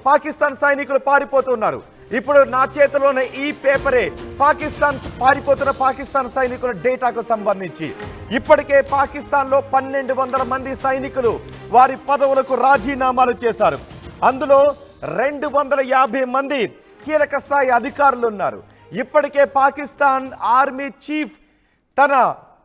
పాకిస్తాన్ సైనికులు పారిపోతున్నారు. ఇప్పుడు నా చేతిలోనే ఈ పేపరే పారిపోతున్న పాకిస్తాన్ సైనికుల డేటాకు సంబంధించి. ఇప్పటికే పాకిస్తాన్లో 1200 మంది సైనికులు వారి పదవులకు రాజీనామాలు చేశారు. అందులో 250 మంది కీలక స్థాయి అధికారులు ఉన్నారు. ఇప్పటికే పాకిస్తాన్ ఆర్మీ చీఫ్ తన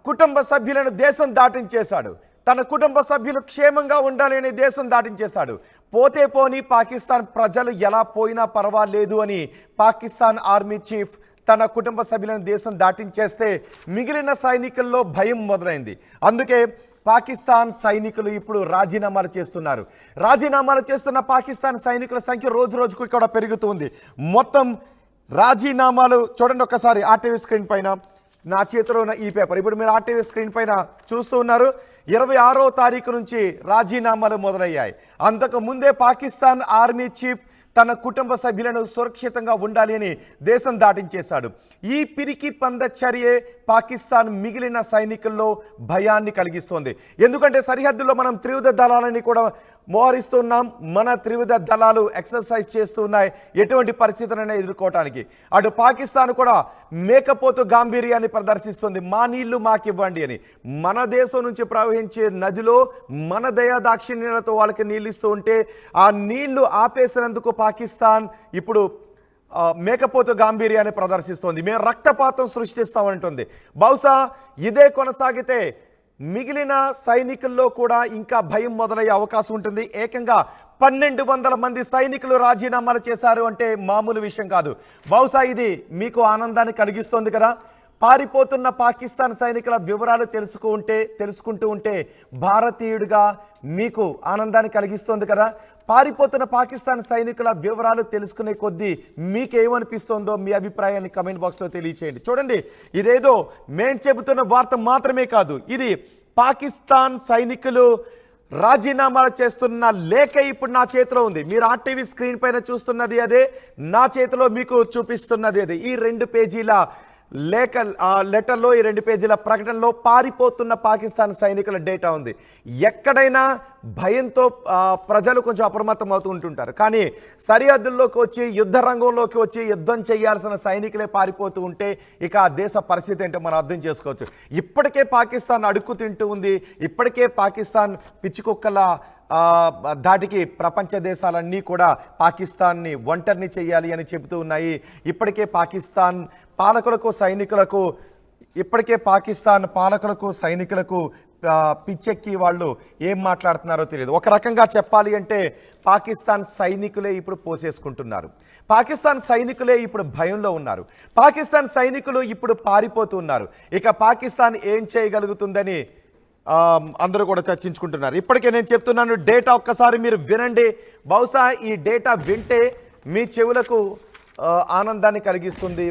కుటుంబ సభ్యులను దేశం దాటించేశాడు. తన కుటుంబ సభ్యులు క్షేమంగా ఉండాలి అని దేశం దాటించేశాడు. పోతే పోని పాకిస్తాన్ ప్రజలు ఎలా పోయినా పర్వాలేదు అని పాకిస్తాన్ ఆర్మీ చీఫ్ తన కుటుంబ సభ్యులను దేశం దాటించేస్తే మిగిలిన సైనికుల్లో భయం మొదలైంది. అందుకే పాకిస్తాన్ సైనికులు ఇప్పుడు రాజీనామాలు చేస్తున్నారు. రాజీనామాలు చేస్తున్న పాకిస్తాన్ సైనికుల సంఖ్య రోజు రోజుకు ఇక్కడ పెరుగుతుంది. మొత్తం రాజీనామాలు చూడండి ఒక్కసారి ఆర్టీవీ స్క్రీన్ పైన. నా చేతిలో ఉన్న ఈ పేపర్ ఇప్పుడు మీరు ఆర్టీవీ స్క్రీన్ పైన చూస్తూ ఉన్నారు. 26వ తారీఖు నుంచి రాజీనామాలు మొదలయ్యాయి. అంతకు ముందే పాకిస్తాన్ ఆర్మీ చీఫ్ తన కుటుంబ సభ్యులను సురక్షితంగా ఉండాలి అని దేశం దాటించేశాడు. ఈ పిరికి పంద చర్యే పాకిస్తాన్ మిగిలిన సైనికుల్లో భయాన్ని కలిగిస్తోంది. ఎందుకంటే సరిహద్దుల్లో మనం త్రివిధ దళాలని కూడా మోహరిస్తున్నాం. మన త్రివిధ దళాలు ఎక్సర్సైజ్ చేస్తూ ఉన్నాయి ఎటువంటి పరిస్థితులైనా ఎదుర్కోవటానికి. అటు పాకిస్తాన్ కూడా మేకపోతు గాంభీర్యాన్ని ప్రదర్శిస్తుంది. మా నీళ్లు మాకివ్వండి అని. మన దేశం నుంచి ప్రవహించే నదిలో మన దయా దాక్షిణ్యాలతో వాళ్ళకి నీళ్ళు ఇస్తూ ఉంటే ఆ నీళ్లు ఆపేసినందుకు పాకిస్తాన్ ఇప్పుడు మేకపోతు గాంభీర్యాన్ని ప్రదర్శిస్తోంది. మేము రక్తపాతం సృష్టిస్తామంటుంది. బహుశా ఇదే కొనసాగితే మిగిలిన సైనికుల్లో కూడా ఇంకా భయం మొదలయ్యే అవకాశం ఉంటుంది. ఏకంగా 1200 మంది సైనికులు రాజీనామాలు చేశారు అంటే మామూలు విషయం కాదు. బహుశా ఇది మీకు ఆనందాన్ని కలిగిస్తోంది కదా. పారిపోతున్న పాకిస్తాన్ సైనికుల వివరాలు తెలుసుకుంటూ ఉంటే భారతీయుడిగా మీకు ఆనందాన్ని కలిగిస్తోంది కదా. పారిపోతున్న పాకిస్తాన్ సైనికుల వివరాలు తెలుసుకునే కొద్దీ మీకేమనిపిస్తోందో మీ అభిప్రాయాన్ని కమెంట్ బాక్స్లో తెలియచేయండి. చూడండి, ఇదేదో మేం చెబుతున్న వార్త మాత్రమే కాదు, ఇది పాకిస్తాన్ సైనికులు రాజీనామాలు చేస్తున్న లేఖ ఇప్పుడు నా చేతిలో ఉంది. మీరు ఆర్టీవీ స్క్రీన్ పైన చూస్తున్నది అదే, నా చేతిలో మీకు చూపిస్తున్నది అదే. ఈ 2 పేజీల లెటర్లో, ఈ 2 పేజీల ప్రకటనలో పారిపోతున్న పాకిస్తాన్ సైనికుల డేటా ఉంది. ఎక్కడైనా భయంతో ప్రజలు కొంచెం అప్రమత్తం అవుతూ ఉంటుంటారు. కానీ సరిహద్దుల్లోకి వచ్చి యుద్ధ రంగంలోకి వచ్చి యుద్ధం చేయాల్సిన సైనికులే పారిపోతూ ఉంటే ఇక ఆ దేశ పరిస్థితి ఏంటో మనం అర్థం చేసుకోవచ్చు. ఇప్పటికే పాకిస్తాన్ అడుక్కు తింటూ ఉంది. ఇప్పటికే పాకిస్తాన్ పిచ్చికుక్కల దాటికి ప్రపంచ దేశాలన్నీ కూడా పాకిస్తాన్ని ఒంటరిని చేయాలి అని చెబుతూ ఉన్నాయి. ఇప్పటికే పాకిస్తాన్ పాలకులకు సైనికులకు పిచ్చెక్కి వాళ్ళు ఏం మాట్లాడుతున్నారో తెలియదు. ఒక రకంగా చెప్పాలి అంటే పాకిస్తాన్ సైనికులే ఇప్పుడు పోసేసుకుంటున్నారు. పాకిస్తాన్ సైనికులే ఇప్పుడు భయంలో ఉన్నారు. పాకిస్తాన్ సైనికులు ఇప్పుడు పారిపోతున్నారు. ఇక పాకిస్తాన్ ఏం చేయగలుగుతుందని అందరూ కూడా చర్చించుకుంటున్నారు. ఇప్పటికే నేను చెప్తున్నాను, డేటా ఒక్కసారి మీరు వినండి. బహుశా ఈ డేటా వింటే మీ చెవులకు ఆనందాన్ని కలిగిస్తుంది,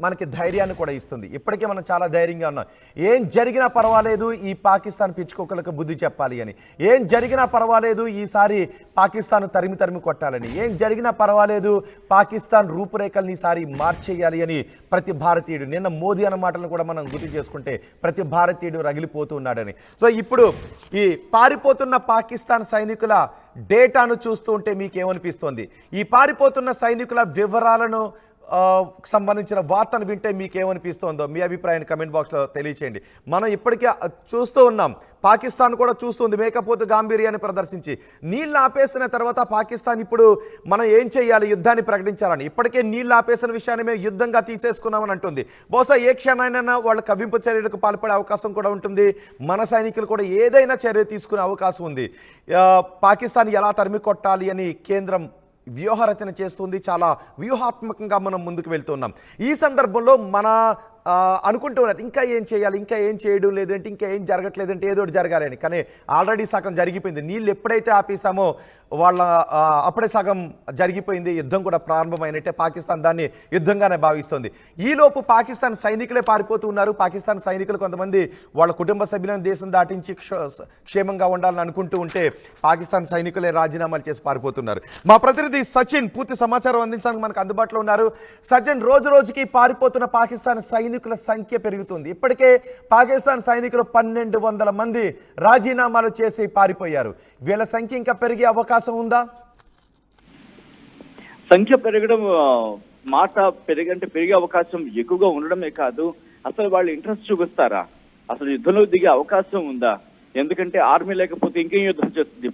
మనకి ధైర్యాన్ని కూడా ఇస్తుంది. ఇప్పటికే మనం చాలా ధైర్యంగా ఉన్నాం. ఏం జరిగినా పర్వాలేదు, ఈ పాకిస్తాన్ పిచ్చుకోకలకు బుద్ధి చెప్పాలి అని. ఏం జరిగినా పర్వాలేదు, ఈసారి పాకిస్తాన్ తరిమి కొట్టాలని. ఏం జరిగినా పర్వాలేదు, పాకిస్తాన్ రూపురేఖల్ని ఈసారి మార్చేయాలి అని ప్రతి భారతీయుడు, నిన్న మోదీ అన్న మాటలను కూడా మనం గుర్తు చేసుకుంటే ప్రతి భారతీయుడు రగిలిపోతూ ఉన్నాడని. సో ఇప్పుడు ఈ పారిపోతున్న పాకిస్తాన్ సైనికుల డేటాను చూస్తూ ఉంటే మీకేమనిపిస్తోంది? ఈ పారిపోతున్న సైనికుల వివరాలను సంబంధించిన వార్తను వింటే మీకేమనిపిస్తోందో మీ అభిప్రాయాన్ని కమెంట్ బాక్స్లో తెలియచేయండి. మనం ఇప్పటికే చూస్తూ ఉన్నాం, పాకిస్తాన్ కూడా చూస్తుంది మేకపోతు గాంభీర్యాన్ని ప్రదర్శించి. నీళ్ళు ఆపేసిన తర్వాత పాకిస్తాన్ ఇప్పుడు మనం ఏం చేయాలి, యుద్ధాన్ని ప్రకటించాలని. ఇప్పటికే నీళ్ళు ఆపేసిన విషయాన్ని మేము యుద్ధంగా తీసేసుకున్నామని అంటుంది. బహుశా ఏ క్షణానైనా వాళ్ళ కవ్వింపు చర్యలకు పాల్పడే అవకాశం కూడా ఉంటుంది. మన సైనికులు కూడా ఏదైనా చర్య తీసుకునే అవకాశం ఉంది. పాకిస్తాన్ ఎలా తరిమి కొట్టాలి అని కేంద్రం వ్యూహరచన చేస్తుంది. చాలా వ్యూహాత్మకంగా మనం ముందుకు వెళ్తున్నాం. ఈ సందర్భంలో మన అనుకుంటూ ఉన్నారు ఇంకా ఏం చేయాలి, ఇంకా ఏం చేయడం లేదంటే, ఇంకా ఏం జరగట్లేదంటే ఏదో జరగాలి అని. కానీ ఆల్రెడీ సగం జరిగిపోయింది. నీళ్ళు ఎప్పుడైతే ఆపేసామో అప్పుడే సగం జరిగిపోయింది. యుద్ధం కూడా ప్రారంభమైనట్టే. పాకిస్తాన్ దాన్ని యుద్ధంగానే భావిస్తుంది. ఈలోపు పాకిస్తాన్ సైనికులే పారిపోతూ ఉన్నారు. పాకిస్తాన్ సైనికులు కొంతమంది వాళ్ళ కుటుంబ సభ్యులను దేశం దాటించి క్షేమంగా ఉండాలని అనుకుంటూ ఉంటే పాకిస్తాన్ సైనికులే రాజీనామాలు చేసి పారిపోతున్నారు. మా ప్రతినిధి సచిన్ పూర్తి సమాచారం అందించడానికి మనకు అందుబాటులో ఉన్నారు. సచిన్, రోజు రోజుకి పారిపోతున్న పాకిస్తాన్ సైనికులు సైనికుల సంఖ్య పెరుగుతుంది. ఇప్పటికే పాకిస్తాన్ సైనికులు 1200 మంది రాజీనామాలు చేసి పారిపోయారు. వీళ్ళ సంఖ్య ఇంకా పెరిగే అవకాశం ఉందా? సంఖ్య పెరగడం మాట పెరిగే అవకాశం ఎక్కువగా ఉండడమే కాదు, అసలు వాళ్ళు ఇంట్రెస్ట్ చూపిస్తారా, అసలు యుద్ధంలో దిగే అవకాశం ఉందా? ఎందుకంటే ఆర్మీ లేకపోతే ఇంకేం యుద్ధం చేస్తుంది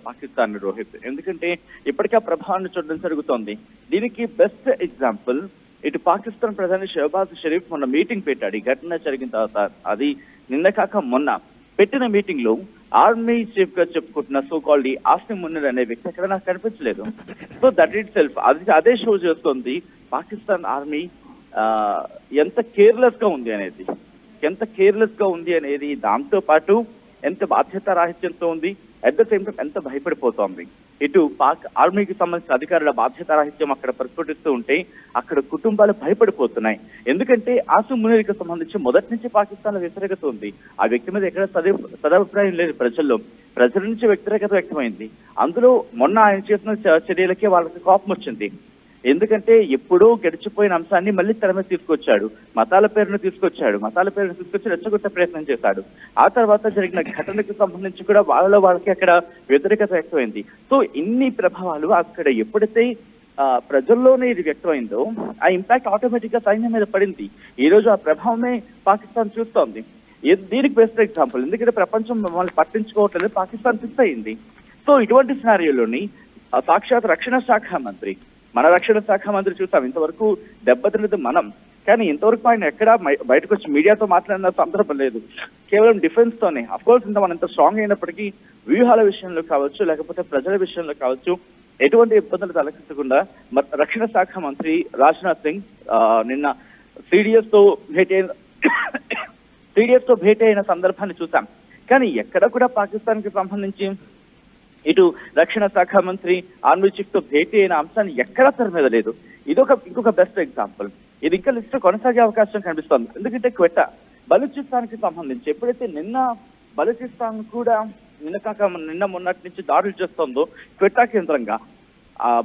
పాకిస్తాన్ రోహిత్. ఎందుకంటే ఇప్పటికే ఆ ప్రభావాన్ని చూడడం జరుగుతోంది. దీనికి బెస్ట్ ఎగ్జాంపుల్ ఇటు పాకిస్తాన్ ప్రధాని షహబాజ్ షరీఫ్ మొన్న మీటింగ్ పెట్టాడు. ఈ ఘటన జరిగిన తర్వాత, అది నిన్న కాక మొన్న పెట్టిన మీటింగ్ లో ఆర్మీ చీఫ్ గా చెప్పుకుంటున్న సో కాల్డ్ ఆసిమ్ మునీర్ అనే వ్యక్తి అక్కడ నాకు కనిపించలేదు. సో దట్ ఇట్ సెల్ఫ్ అదే షో చేస్తుంది పాకిస్తాన్ ఆర్మీ ఎంత కేర్లెస్ గా ఉంది అనేది, దాంతో పాటు ఎంత బాధ్యత రాహిత్యంతో ఉంది, అట్ ద సేమ్ టైం ఎంత భయపడిపోతోంది. ఇటు పాక్ ఆర్మీకి సంబంధించిన అధికారుల బాధ్యత రాహిత్యం అక్కడ ప్రస్ఫుటిస్తూ ఉంటే అక్కడ కుటుంబాలు భయపడిపోతున్నాయి. ఎందుకంటే ఆసిమ్ మునీర్కి సంబంధించి మొదటి నుంచి పాకిస్తాన్ లో వ్యతిరేకత ఉంది. ఆ వ్యక్తి మీద ఎక్కడ సదాభిప్రాయం లేదు ప్రజల నుంచి వ్యతిరేకత వ్యక్తమైంది. అందులో మొన్న ఆయన చేసిన చర్యలకే వాళ్ళకి కోపం వచ్చింది. ఎందుకంటే ఎప్పుడో గడిచిపోయిన అంశాన్ని మళ్ళీ తెర మీద తీసుకొచ్చాడు, మతాల పేరును తీసుకొచ్చి రెచ్చగొట్టే ప్రయత్నం చేశాడు. ఆ తర్వాత జరిగిన ఘటనకు సంబంధించి కూడా వాళ్ళకి అక్కడ వ్యతిరేకత వ్యక్తమైంది. సో ఇన్ని ప్రభావాలు అక్కడ ఎప్పుడైతే ప్రజల్లోనే ఇది వ్యక్తమైందో ఆ ఇంపాక్ట్ ఆటోమేటిక్ గా సైన్యం మీద పడింది. ఈ రోజు ఆ ప్రభావమే పాకిస్తాన్ చూస్తోంది. దీనికి బెస్ట్ ఎగ్జాంపుల్, ఎందుకంటే ప్రపంచం మమ్మల్ని పట్టించుకోవట్లేదు, పాకిస్తాన్ ఫిక్స్ అయింది. సో ఇటువంటి సినారియోలోని సాక్షాత్ మన రక్షణ శాఖ మంత్రి చూసాం, ఇంతవరకు దెబ్బతిన్నది మనం, కానీ ఇంతవరకు ఆయన ఎక్కడా బయటకు వచ్చి మీడియాతో మాట్లాడిన సందర్భం లేదు. కేవలం డిఫెన్స్ తోనే. అఫ్ కోర్స్ మనం ఇంత స్ట్రాంగ్ అయినప్పటికీ వ్యూహాల విషయంలో కావచ్చు, లేకపోతే ప్రజల విషయంలో కావచ్చు, ఎటువంటి ఇబ్బందులు తలెత్తకుండా రక్షణ శాఖ మంత్రి రాజ్నాథ్ సింగ్ నిన్న సిడిఎస్ తో భేటీ అయిన సందర్భాన్ని చూసాం. కానీ ఎక్కడ కూడా పాకిస్తాన్ కి సంబంధించి ఇటు రక్షణ శాఖ మంత్రి ఆర్మీ చీఫ్ తో భేటీ అయిన అంశాన్ని ఎక్కడా తెర మీద లేదు. ఇంకొక బెస్ట్ ఎగ్జాంపుల్. ఇది ఇంకా లిస్ట్ కొనసాగే అవకాశం కనిపిస్తోంది. ఎందుకంటే క్వెట్టా బలూచిస్తాన్ కి సంబంధించి ఎప్పుడైతే బలూచిస్తాన్ కూడా నిన్న మొన్నటి నుంచి దాడులు చేస్తోందో క్వెట్టా కేంద్రంగా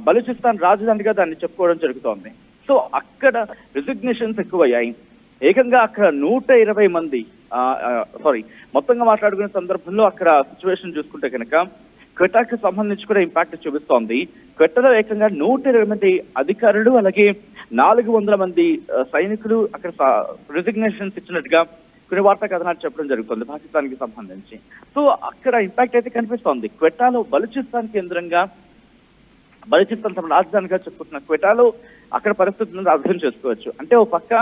బలూచిస్తాన్ రాజధానిగా దాన్ని చెప్పుకోవడం జరుగుతోంది. సో అక్కడ రిజిగ్నేషన్స్ ఎక్కువయ్యాయి. ఏకంగా అక్కడ 120 మంది మొత్తంగా మాట్లాడుకునే సందర్భంలో అక్కడ సిచ్యువేషన్ చూసుకుంటే కనుక క్వెట్టాకి సంబంధించి కూడా ఇంపాక్ట్ చూపిస్తోంది. క్వెట్టాలో ఏకంగా 120 మంది అధికారులు, అలాగే 400 మంది సైనికులు అక్కడ రిజిగ్నేషన్స్ ఇచ్చినట్టుగా కొన్ని వార్తా కథనాలు చెప్పడం జరుగుతుంది పాకిస్తాన్ కి సంబంధించి. సో అక్కడ ఇంపాక్ట్ అయితే కనిపిస్తోంది. క్వెట్టాలో బలూచిస్తాన్ తమ రాజధానిగా చెప్పుకుంటున్న క్వెట్టాలో అక్కడ పరిస్థితులను అర్థం చేసుకోవచ్చు. అంటే ఓ పక్క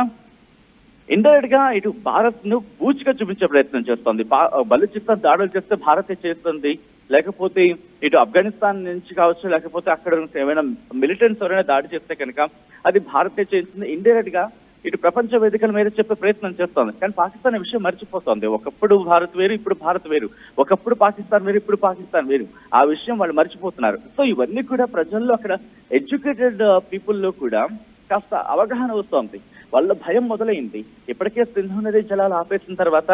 ఇండైరెక్ట్ గా ఇటు భారత్ ను బూచిగా చూపించే ప్రయత్నం చేస్తోంది. బలూచిస్తాన్ దాడులు చేస్తే భారతే చేస్తుంది, లేకపోతే ఇటు ఆఫ్ఘనిస్తాన్ నుంచి కావచ్చు, లేకపోతే అక్కడ ఏమైనా మిలిటెంట్స్ ఎవరైనా దాడి చేస్తే కనుక అది భారతే చేస్తుంది. ఇండైరెక్ట్ గా ఇటు ప్రపంచ వేదికల మీద చెప్పే ప్రయత్నం చేస్తోంది. కానీ పాకిస్తాన్ విషయం మర్చిపోతోంది. ఒకప్పుడు భారత్ వేరు, ఇప్పుడు భారత్ వేరు. ఒకప్పుడు పాకిస్తాన్ వేరు, ఇప్పుడు పాకిస్తాన్ వేరు. ఆ విషయం వాళ్ళు మర్చిపోతున్నారు. సో ఇవన్నీ కూడా ప్రజల్లో, అక్కడ ఎడ్యుకేటెడ్ పీపుల్లో కూడా కాస్త అవగాహన వస్తోంది. వాళ్ళ భయం మొదలైంది. ఇప్పటికే సింధు నది జలాలు ఆపేసిన తర్వాత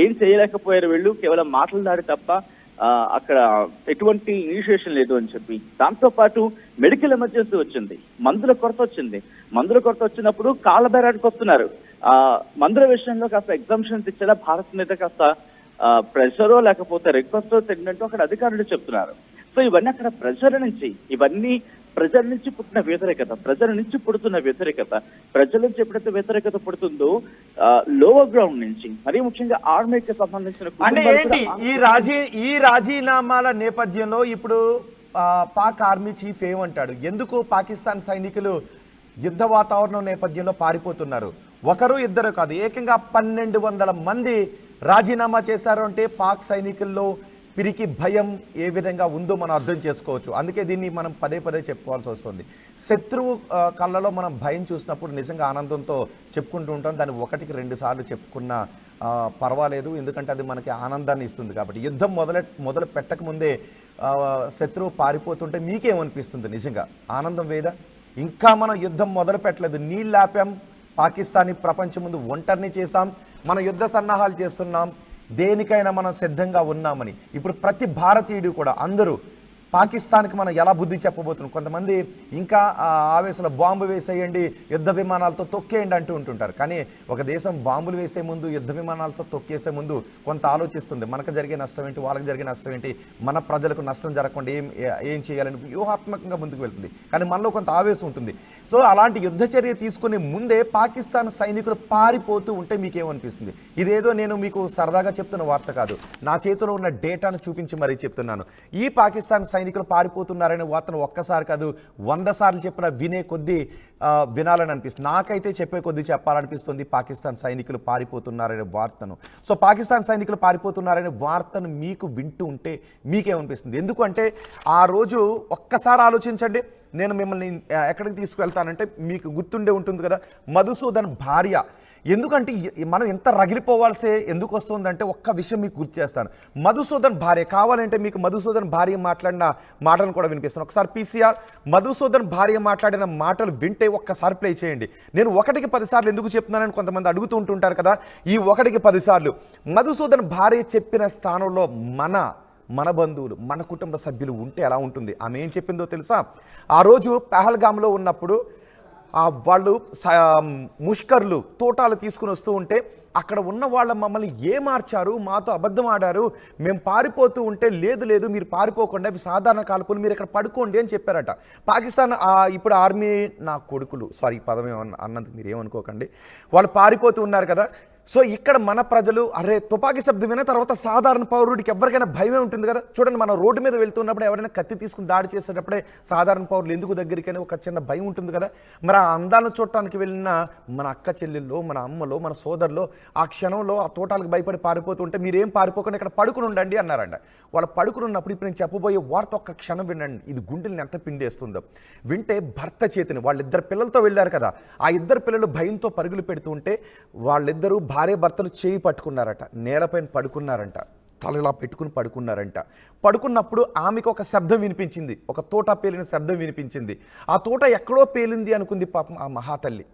ఏం చేయలేకపోయారు వీళ్ళు, కేవలం మాటలు దాడి తప్ప అక్కడ ఎటువంటి ఇనిషియేషన్ లేదు అని చెప్పి. దాంతో పాటు మెడికల్ ఎమర్జెన్సీ వచ్చింది, మందుల కొరత వచ్చినప్పుడు కాళ్ళ బేరానికి వస్తున్నారు. మందుల విషయంలో కాస్త ఎగ్జామ్షన్స్ ఇచ్చేలా భారత్ మీద కాస్త ప్రెషరో లేకపోతే రిక్వెస్టో సెగ్మెంటో అక్కడ అధికారులు చెప్తున్నారు. సో ఇవన్నీ అక్కడ ప్రజల నుంచి పుట్టిన వ్యతిరేకత, ప్రజల నుంచి ఎప్పుడైతే వ్యతిరేకత పుడుతుందో లోవర్ గ్రౌండ్ నుంచి, మరీ ముఖ్యంగా ఆర్మీకి సంబంధించిన అంటే ఏంటి ఈ రాజీనామాల నేపథ్యంలో ఇప్పుడు పాక్ ఆర్మీ చీఫ్ ఏమంటాడు? ఎందుకు పాకిస్తాన్ సైనికులు యుద్ధ వాతావరణం నేపథ్యంలో పారిపోతున్నారు? ఒకరు ఇద్దరు కాదు, ఏకంగా 1200 మంది రాజీనామా చేశారు. అంటే పాక్ సైనికుల్లో పిరికి భయం ఏ విధంగా ఉందో మనం అర్థం చేసుకోవచ్చు. అందుకే దీన్ని మనం పదే చెప్పుకోవాల్సి వస్తుంది. శత్రువు కళ్ళలో మనం భయం చూసినప్పుడు నిజంగా ఆనందంతో చెప్పుకుంటూ ఉంటాం. దాన్ని 1-2 సార్లు చెప్పుకున్నా పర్వాలేదు, ఎందుకంటే అది మనకి ఆనందాన్ని ఇస్తుంది. కాబట్టి యుద్ధం మొదలు పెట్టకముందే శత్రువు పారిపోతుంటే మీకేమనిపిస్తుంది? నిజంగా ఆనందం వేదా? ఇంకా మనం యుద్ధం మొదలు పెట్టలేదు, నీళ్ళు ఆపాం, పాకిస్తాన్ని ప్రపంచం ముందు ఒంటరిని చేశాం, మన యుద్ధ సన్నాహాలు చేస్తున్నాం, దేనికైనా మనం సిద్ధంగా ఉన్నామని. ఇప్పుడు ప్రతి భారతీయుడు కూడా, అందరూ పాకిస్తాన్కి మనం ఎలా బుద్ధి చెప్పబోతున్నాం? కొంతమంది ఇంకా ఆవేశంలో బాంబు వేసేయండి, యుద్ధ విమానాలతో తొక్కేయండి అంటూ ఉంటుంటారు. కానీ ఒక దేశం బాంబులు వేసే ముందు, యుద్ధ విమానాలతో తొక్కేసే ముందు కొంత ఆలోచిస్తుంది. మనకు జరిగే నష్టం ఏంటి, వాళ్ళకి జరిగే నష్టం ఏంటి, మన ప్రజలకు నష్టం జరగకుండా ఏం చేయాలని వ్యూహాత్మకంగా ముందుకు వెళ్తుంది. కానీ మనలో కొంత ఆవేశం ఉంటుంది. సో అలాంటి యుద్ధ చర్య తీసుకునే ముందే పాకిస్తాన్ సైనికులు పారిపోతూ ఉంటే మీకేమనిపిస్తుంది? ఇదేదో నేను మీకు సరదాగా చెప్తున్న వార్త కాదు, నా చేతిలో ఉన్న డేటాను చూపించి మరీ చెప్తున్నాను. ఈ పాకిస్తాన్ సైనికులు పారిపోతున్నారనే వార్తను ఒక్కసారి కాదు 100 సార్లు చెప్పిన వినే కొద్దీ వినాలని అనిపిస్తుంది. నాకైతే చెప్పే కొద్దీ చెప్పాలనిపిస్తుంది పాకిస్తాన్ సైనికులు పారిపోతున్నారనే వార్తను. సో పాకిస్తాన్ సైనికులు పారిపోతున్నారనే వార్తను మీకు వింటూ ఉంటే మీకేమనిపిస్తుంది? ఎందుకంటే ఆ రోజు ఒక్కసారి ఆలోచించండి. నేను మిమ్మల్ని ఎక్కడికి తీసుకువెళ్తానంటే మీకు గుర్తుండే ఉంటుంది కదా, మధుసూదన్ భార్య. ఎందుకంటే మనం ఎంత రగిలిపోవాల్సే ఎందుకు వస్తుందంటే ఒక్క విషయం మీకు గుర్తు చేస్తాను. మధుసూదన్ భార్య, కావాలంటే మీకు మధుసూదన్ భార్య మాట్లాడిన మాటలను కూడా వినిపిస్తాను. ఒకసారి పీసీఆర్ మధుసూదన్ భార్య మాట్లాడిన మాటలు వింటే ఒక్కసారి ప్లే చేయండి. నేను 1కి 10 సార్లు ఎందుకు చెప్తున్నానని కొంతమంది అడుగుతూ ఉంటుంటారు కదా. ఈ 1కి 10 సార్లు మధుసూదన్ భార్య చెప్పిన స్థానంలో మన బంధువులు, మన కుటుంబ సభ్యులు ఉంటే ఎలా ఉంటుంది? ఆమె ఏం చెప్పిందో తెలుసా? ఆ రోజు పహల్గామ్లో ఉన్నప్పుడు వాళ్ళు ముష్కర్లు తోటాలు తీసుకుని వస్తూ ఉంటే అక్కడ ఉన్న వాళ్ళ మమ్మల్ని ఏమార్చారు, మాతో అబద్ధం ఆడారు, మేము పారిపోతూ ఉంటే లేదు మీరు పారిపోకుండా అవి సాధారణ కాల్పులు, మీరు ఇక్కడ పడుకోండి అని చెప్పారట. పాకిస్తాన్ ఇప్పుడు ఆర్మీ నా కొడుకులు, సారీ పదం అన్నందుకు మీరు ఏమనుకోకండి, వాళ్ళు పారిపోతూ ఉన్నారు కదా. సో ఇక్కడ మన ప్రజలు అరే తుపాకీ శబ్దం విన్న తర్వాత సాధారణ పౌరుడికి ఎవరికైనా భయమే ఉంటుంది కదా. చూడండి, మనం రోడ్డు మీద వెళ్తున్నప్పుడు ఎవరైనా కత్తి తీసుకుని దాడి చేసేటప్పుడే సాధారణ పౌరులు ఎందుకు దగ్గరికైనా ఒక చిన్న భయం ఉంటుంది కదా. మరి ఆ అందాలను చూడటానికి వెళ్ళిన మన అక్క చెల్లెళ్ళు, మన అమ్మలో, మన సోదరులు ఆ క్షణంలో ఆ తోటాలకు భయపడి పారిపోతుంటే మీరేం పారిపోకుండా ఇక్కడ పడుకుని ఉండండి అన్నారంట. వాళ్ళు పడుకుని ఉన్నప్పుడు ఇప్పుడు నేను చెప్పబోయే వార్త ఒక్క క్షణం వినండి, ఇది గుండెల్ని ఎంత పిండేస్తుందో. వింటే భర్త చేతిని, వాళ్ళిద్దరు పిల్లలతో వెళ్ళారు కదా, ఆ ఇద్దరు పిల్లలు భయంతో పరుగులు పెడుతూ ఉంటే వాళ్ళిద్దరూ భార్య భర్తలు చేయి పట్టుకున్నారట, నేలపైన పడుకున్నారంట, తలలా పెట్టుకుని పడుకున్నారంట. పడుకున్నప్పుడు ఆమెకు ఒక శబ్దం వినిపించింది, ఒక తోట పేలిన శబ్దం వినిపించింది. ఆ తోట ఎక్కడో పేలింది అనుకుంది పాపం ఆ మహాతల్లి.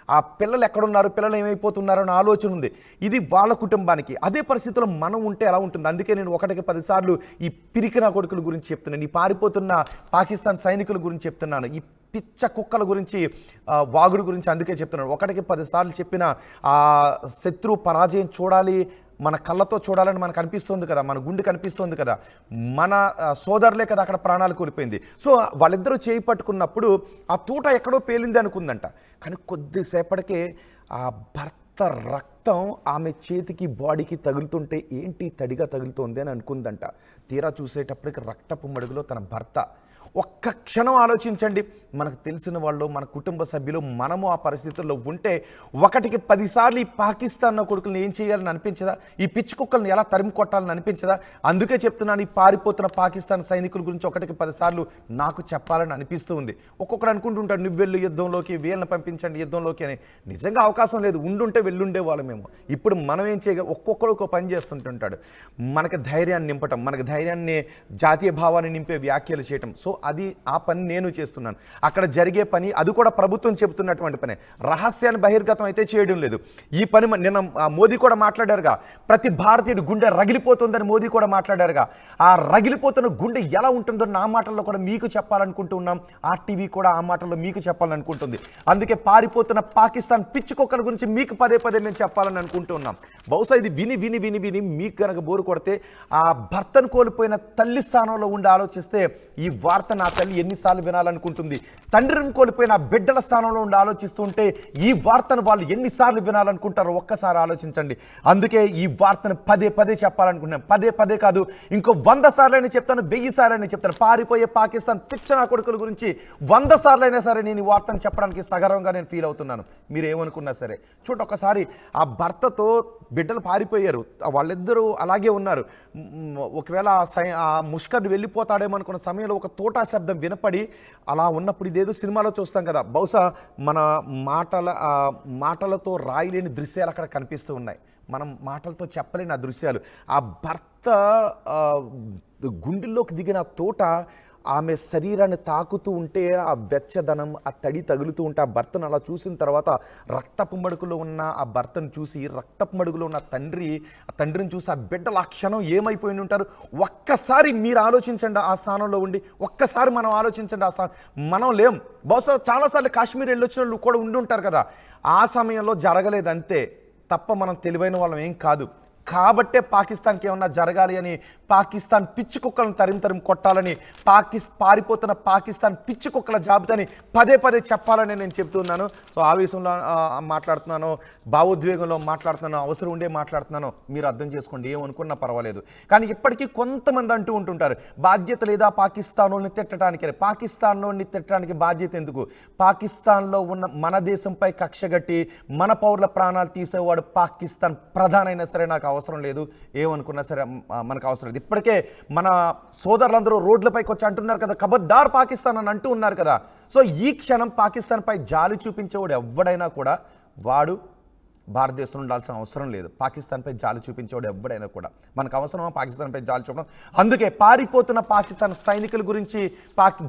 ఆ పిల్లలు ఎక్కడున్నారు, పిల్లలు ఏమైపోతున్నారో అని ఆలోచన ఉంది. ఇది వాళ్ళ కుటుంబానికి. అదే పరిస్థితుల్లో మనం ఉంటే ఎలా ఉంటుంది? అందుకే నేను 1కి 10 సార్లు ఈ పిరికిన కొడుకుల గురించి చెప్తున్నాను, ఈ పారిపోతున్న పాకిస్తాన్ సైనికుల గురించి చెప్తున్నాను, ఈ పిచ్చ కుక్కల గురించి, వాగుడు గురించి అందుకే చెప్తున్నాను. 1కి 10 సార్లు చెప్పిన ఆ శత్రు పరాజయం చూడాలి, మన కళ్ళతో చూడాలని మనకు అనిపిస్తుంది కదా, మన గుండె కనిపిస్తుంది కదా, మన సోదరులే కదా అక్కడ ప్రాణాలు కోల్పోయింది. సో వాళ్ళిద్దరూ చేయి పట్టుకున్నప్పుడు ఆ తూట ఎక్కడో పేలింది అనుకుందంట. కానీ కొద్దిసేపటికే ఆ భర్త రక్తం ఆమె చేతికి బాడీకి తగులుతుంటే ఏంటి తడిగా తగులుతోంది అని అనుకుందంట. తీరా చూసేటప్పటికి రక్తపు మడుగులో తన భర్త. ఒక్క క్షణం ఆలోచించండి, మనకు తెలిసిన వాళ్ళు, మన కుటుంబ సభ్యులు, మనము ఆ పరిస్థితుల్లో ఉంటే 1కి 10 సార్లు ఈ పాకిస్తాన్ కొడుకులను ఏం చేయాలని అనిపించదా? ఈ పిచ్చి కుక్కలను ఎలా తరిమి కొట్టాలని అనిపించదా? అందుకే చెప్తున్నాను, ఈ పారిపోతున్న పాకిస్తాన్ సైనికుల గురించి 1కి 10 సార్లు నాకు చెప్పాలని అనిపిస్తూ ఉంది. ఒక్కొక్కడు అనుకుంటుంటాడు నువ్వు వెళ్ళు యుద్ధంలోకి, వీళ్ళని పంపించండి యుద్ధంలోకి అని. నిజంగా అవకాశం లేదు, ఉండుంటే వెళ్ళుండే వాళ్ళం మేము. ఇప్పుడు మనం ఏం చేయగలం? ఒక్కొక్కడు ఒక పని చేస్తుంటుంటాడు, మనకి ధైర్యాన్ని నింపటం, మనకి ధైర్యాన్ని, జాతీయ భావాన్ని నింపే వ్యాఖ్యలు చేయటం. సో అది ఆ పని నేను చేస్తున్నాను. అక్కడ జరిగే పని అది కూడా ప్రభుత్వం చెబుతున్నటువంటి పని, రహస్యాన్ని బహిర్గతం అయితే చేయడం లేదు. ఈ పని నిన్న మోదీ కూడా మాట్లాడారుగా, ప్రతి భారతీయుడు గుండె రగిలిపోతుందని మోదీ కూడా మాట్లాడారుగా. ఆ రగిలిపోతున్న గుండె ఎలా ఉంటుందో నా మాటల్లో కూడా మీకు చెప్పాలనుకుంటున్నాం. ఆర్టీవీ కూడా ఆ మాటల్లో మీకు చెప్పాలనుకుంటుంది. అందుకే పారిపోతున్న పాకిస్తాన్ పిచ్చుకొక్కల గురించి మీకు పదే మేము చెప్పాలని అనుకుంటున్నాం. బహుశా ఇది విని విని విని విని మీకు కనుక బోరు కొడితే ఆ భర్తను కోల్పోయిన తల్లి స్థానంలో ఉండి ఆలోచిస్తే ఈ వార్త నా తల్లి ఎన్నిసార్లు వినాలనుకుంటుంది? తండ్రిని కోల్పోయిన బిడ్డల స్థానంలో ఉండి ఆలోచిస్తుంటే ఈ వార్తను వాళ్ళు ఎన్నిసార్లు వినాలనుకుంటారో ఒక్కసారి ఆలోచించండి. అందుకే ఈ వార్తను పదే చెప్పాలనుకుంటున్నాను. పదే కాదు, ఇంకో 100 సార్లైనా చెప్తాను, 1000 సార్లైనా చెప్తాను. పారిపోయే పాకిస్తాన్ పిచ్చనా కొడుకుల గురించి 100 సార్లైనా సరే నేను ఈ వార్తను చెప్పడానికి సగర్వంగా నేను ఫీల్ అవుతున్నాను. మీరు ఏమనుకున్నా సరే చూడండి, ఒకసారి ఆ భర్తతో బిడ్డలు పారిపోయారు, వాళ్ళిద్దరూ అలాగే ఉన్నారు. ఒకవేళ ఆ ముష్కర్ వెళ్ళిపోతాడేమో అనుకున్న సమయంలో ఒక తోటా శబ్దం వినపడి అలా ఉన్నప్పుడు, ఇదేదో సినిమాలో చూస్తాం కదా, బహుశా మన మాటలతో రాయలేని దృశ్యాలు అక్కడ కనిపిస్తూ ఉన్నాయి, మనం మాటలతో చెప్పలేని ఆ దృశ్యాలు. ఆ భర్త గుండెల్లోకి దిగిన తోట ఆమె శరీరాన్ని తాకుతూ ఉంటే ఆ వెచ్చదనం, ఆ తడి తగులుతూ ఉంటే ఆ భర్తను అలా చూసిన తర్వాత రక్తపు మడుగులో ఉన్న ఆ భర్తను చూసి, రక్తపు మడుగులో ఉన్న ఆ తండ్రిని చూసి ఆ బిడ్డలు ఆ క్షణం ఏమైపోయి ఉంటారు. ఒక్కసారి మీరు ఆలోచించండి ఆ స్థానంలో ఉండి, ఒక్కసారి మనం ఆలోచించండి ఆ స్థానం. మనం లేం, బహుశా చాలాసార్లు కాశ్మీర్ వెళ్ళొచ్చిన వాళ్ళు కూడా ఉండి ఉంటారు కదా. ఆ సమయంలో జరగలేదు అంతే తప్ప మనం తెలివైన వాళ్ళం ఏం కాదు. కాబట్టే పాకిస్తాన్కి ఏమన్నా జరగాలి అని పాకిస్తాన్ పిచ్చి కుక్కలను తరిమి కొట్టాలని పారిపోతున్న పాకిస్తాన్ పిచ్చి కుక్కల జాబితాని పదే చెప్పాలని నేను చెప్తున్నాను. సో ఆవేశంలో మాట్లాడుతున్నాను, భావోద్వేగంలో మాట్లాడుతున్నాను, అవసరం ఉండే మాట్లాడుతున్నాను, మీరు అర్థం చేసుకోండి, ఏమనుకున్నా పర్వాలేదు. కానీ ఇప్పటికీ కొంతమంది అంటూ ఉంటుంటారు బాధ్యత లేదా పాకిస్తాన్లోని తిట్టడానికి. పాకిస్తాన్లోని తిట్టడానికి బాధ్యత ఎందుకు? పాకిస్తాన్లో ఉన్న మన దేశంపై కక్షగట్టి మన పౌరుల ప్రాణాలు తీసేవాడు పాకిస్తాన్ ప్రధానైనా సరే నాకు అవసరం లేదు, ఏమనుకున్నా సరే మనకు అవసరం లేదు. ఇప్పటికే మన సోదరులందరూ రోడ్లపైకి వచ్చి అంటున్నారు కదా, ఖబర్దార్ పాకిస్తాన్ అని అంటూ ఉన్నారు కదా. సో ఈ క్షణం పాకిస్తాన్పై జాలి చూపించేవాడు ఎవడైనా కూడా వాడు భారతదేశంలో ఉండాల్సిన అవసరం లేదు. పాకిస్తాన్పై జాలి చూపించేవాడు ఎవడైనా కూడా. మనకు అవసరమా పాకిస్తాన్పై జాలి చూపడం? అందుకే పారిపోతున్న పాకిస్తాన్ సైనికుల గురించి,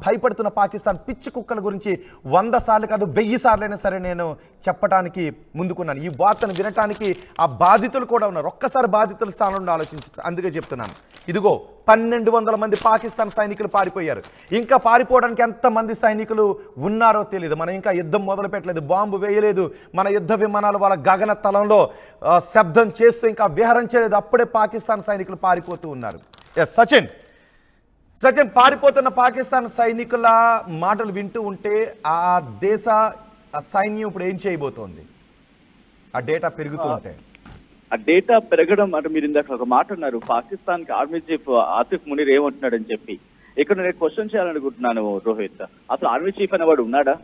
భయపడుతున్న పాకిస్తాన్ పిచ్చి కుక్కల గురించి 100 సార్లు కాదు 1000 సార్లైనా సరే నేను చెప్పడానికి ముందుకున్నాను. ఈ వార్తను వినటానికి ఆ బాధితులు కూడా ఉన్నారు. ఒక్కసారి బాధితుల స్థానంలో ఆలోచించు. అందుకే చెప్తున్నాను, ఇదిగో 1200 మంది పాకిస్తాన్ సైనికులు పారిపోయారు. ఇంకా పారిపోవడానికి ఎంతమంది సైనికులు ఉన్నారో తెలియదు. మనం ఇంకా యుద్ధం మొదలు పెట్టలేదు, బాంబు వేయలేదు, మన యుద్ధ విమానాలు వాళ్ళ గగన తలంలో శబ్దం చేస్తూ ఇంకా విహరించలేదు. అప్పుడే పాకిస్తాన్ సైనికులు పారిపోతూ ఉన్నారు. ఎస్ సచిన్, పారిపోతున్న పాకిస్తాన్ సైనికుల మాటలు వింటూ ఉంటే ఆ దేశ సైన్యం ఇప్పుడు ఏం చేయబోతోంది? ఆ డేటా పెరుగుతూ ఉంటే ఆ డేటా పెరగడం అంటే మీరు ఇందాక ఒక మాట అన్నారు, పాకిస్తాన్ కి ఆర్మీ చీఫ్ ఆసిఫ్ మునీర్ ఏమంటున్నాడు అని చెప్పి. ఇక్కడ నేను క్వశ్చన్ చేయాలనుకుంటున్నాను రోహిత్, అసలు ఆర్మీ చీఫ్ అనేవాడు ఉన్నాడా?